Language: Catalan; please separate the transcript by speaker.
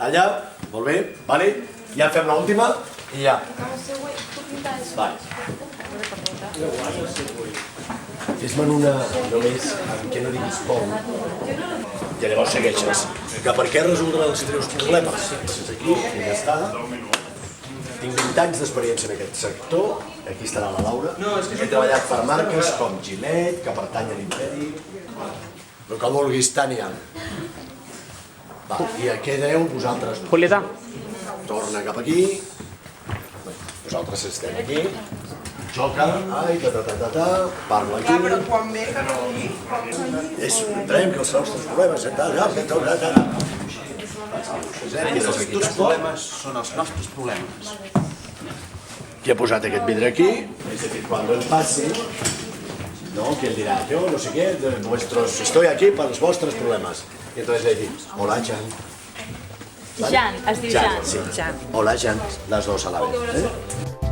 Speaker 1: Allà, molt bé, vale? Ja fem l'última i ja. Vale. Fes-me'n una només en què no diguis com. I llavors segueixes. Que per què resoldre els teus problemes? És aquí, i ja està. Tinc 20 anys d'experiència en aquest sector. Aquí estarà la Laura. He treballat per marques com Gillette, que pertany a l'Imperi. El que vulguis, Tània. Va, i a què deu vosaltres?
Speaker 2: Julieta.
Speaker 1: Torna cap aquí. Nosaltres estem aquí. Xoca, ai, parla aquí.
Speaker 3: Però quan ve que no aquí...
Speaker 1: Entenem que els nostres problemes...
Speaker 4: Els teus problemes són els nostres problemes.
Speaker 1: Qui ha posat aquest vidre aquí? És a dir, quan ens passi, ¿no? Que él dirá, yo no sé qué, estoy aquí para los vuestros problemas. Y entonces le decimos, hola, Jan.
Speaker 5: Jan, es diu Jan.
Speaker 1: Sí. Hola, Jan, las dos a la vez.